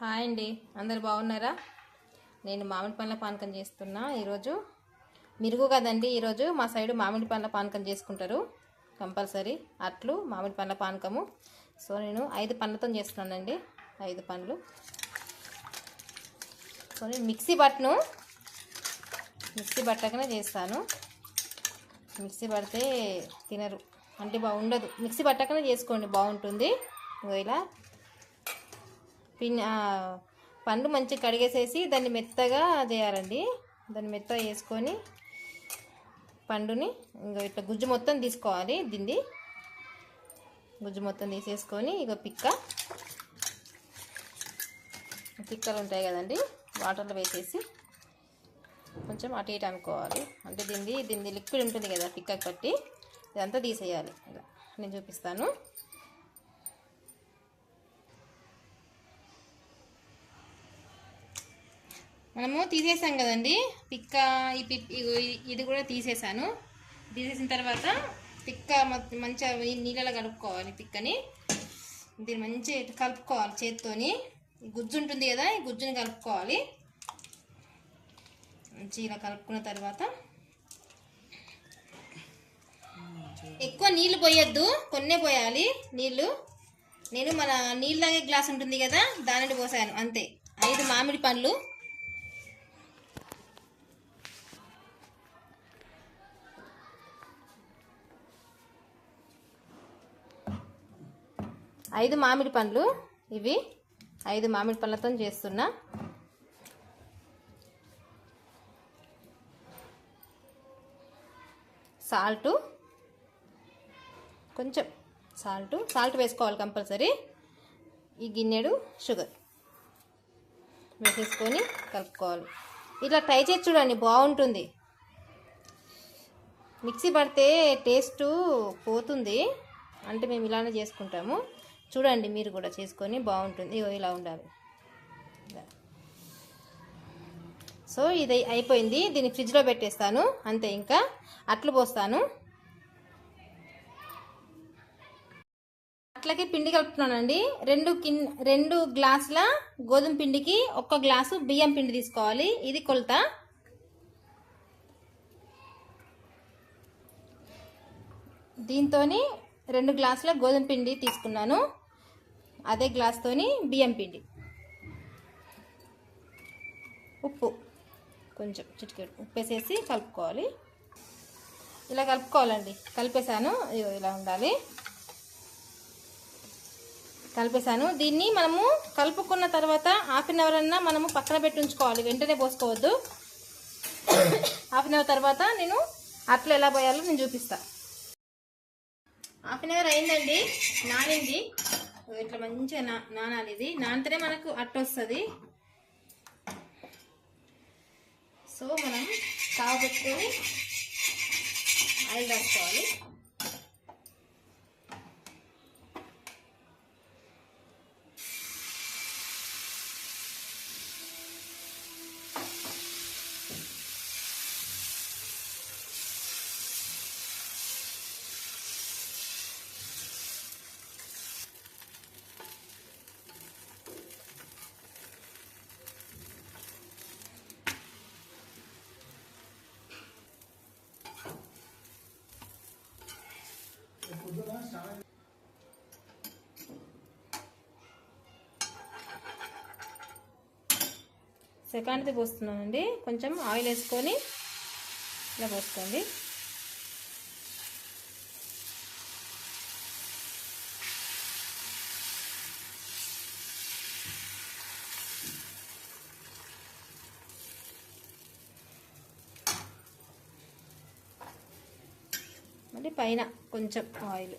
Hi అండి, అందరు బాగున్నారా? నేను మామిడి పండ్ల పానకం చేస్తున్నా. ఈరోజు మిరుగు కదండి. ఈరోజు మా సైడు మామిడి పండ్ల పానకం చేసుకుంటారు కంపల్సరీ. అట్లు మామిడి పండ్ల పానకము. సో నేను 5 పండ్లతో చేస్తున్నానండి. 5 పండ్లు. సో నేను మిక్సీ పట్టకనే చేస్తాను. మిక్సీ పడితే తినరు, అంటే బాగుండదు. మిక్సీ పట్టకనే చేసుకోండి, బాగుంటుంది. ఇలా పండు మంచిగా కడిగేసేసి దాన్ని మెత్తగా చేయాలండి. దాన్ని మెత్తగా వేసుకొని పండుని ఇంకా ఇట్లా గుజ్జు మొత్తం తీసుకోవాలి. దీన్ని గుజ్జు మొత్తం తీసేసుకొని ఇక పిక్కలు ఉంటాయి కదండి, వాటర్లో వేసేసి కొంచెం అటు ఇటు అనుకోవాలి. అంటే దీన్ని లిక్విడ్ ఉంటుంది కదా, పిక్కకి పట్టి ఇదంతా తీసేయాలి. ఇలా నేను చూపిస్తాను. మనము తీసేసాం కదండి పిక్క. ఇది కూడా తీసేసాను. తీసేసిన తర్వాత పిక్క మంచిగా నీళ్ళలో కలుపుకోవాలి. పిక్కని దీన్ని మంచిగా కలుపుకోవాలి చేత్తోని. గుజ్జు ఉంటుంది కదా, ఈ గుజ్జుని కలుపుకోవాలి. మంచిగా ఇలా కలుపుకున్న తర్వాత ఎక్కువ నీళ్ళు పోయొద్దు, కొన్నే పోయాలి నీళ్ళు. నేను మన నీళ్ళు తాగే గ్లాస్ ఉంటుంది కదా, దానిని పోసాను అంతే. 5 మామిడి పండ్లు, 5 మామిడి పండ్లు. ఇవి 5 మామిడి పండ్లతో చేస్తున్నా. కొంచెం సాల్ట్ వేసుకోవాలి కంపల్సరీ. ఈ గిన్నెడు షుగర్ వేసేసుకొని కలుపుకోవాలి. ఇట్లా ట్రై చేసి చూడండి, బాగుంటుంది. మిక్సీ పడితే టేస్ట్ పోతుంది, అంటే మేము ఇలానే చేసుకుంటాము. చూడండి, మీరు కూడా చేసుకొని బాగుంటుంది. ఇలా ఉండాలి. సో ఇది అయిపోయింది. దీన్ని ఫ్రిడ్జ్లో పెట్టేస్తాను అంతే. ఇంకా అట్లు పోస్తాను. అట్లకి పిండి కలుపుతున్నానండి. 2 గ్లాసుల గోధుమ పిండికి 1 గ్లాసు బియ్యం పిండి తీసుకోవాలి. ఇది కొలత. దీంతోని 2 గ్లాసుల గోధుమ పిండి తీసుకున్నాను. అదే గ్లాస్తోని బియ్యం పిండి. ఉప్పు కొంచెం చిటికెడు ఉప్పు వేసేసి కలుపుకోవాలి. ఇలా కలుపుకోవాలండి. కలిపేసాను, ఇలా ఉండాలి. కలిపేసాను. దీన్ని మనము కలుపుకున్న తర్వాత హాఫ్ అన్ అవర్ అన్నా మనము పక్కన పెట్టి ఉంచుకోవాలి, వెంటనే పోసుకోవద్దు. హాఫ్ అన్ అవర్ తర్వాత నేను అట్లు ఎలా పోయాలో నేను చూపిస్తాను. హాఫ్ అన్ అవర్ అయిందండి, నానింది. ఇట్లా మంచిగా నానాలి. ఇది నానితేనే మనకు అట్టు వస్తుంది. సో మనం స్టవ్ పెట్టుకొని ఆయిల్ రాసుకోవాలి. సెకండ్ది పోస్తున్నానండి. కొంచెం ఆయిల్ వేసుకొని ఇలా పోసుకోండి. మళ్ళీ పైన కొంచెం ఆయిల్.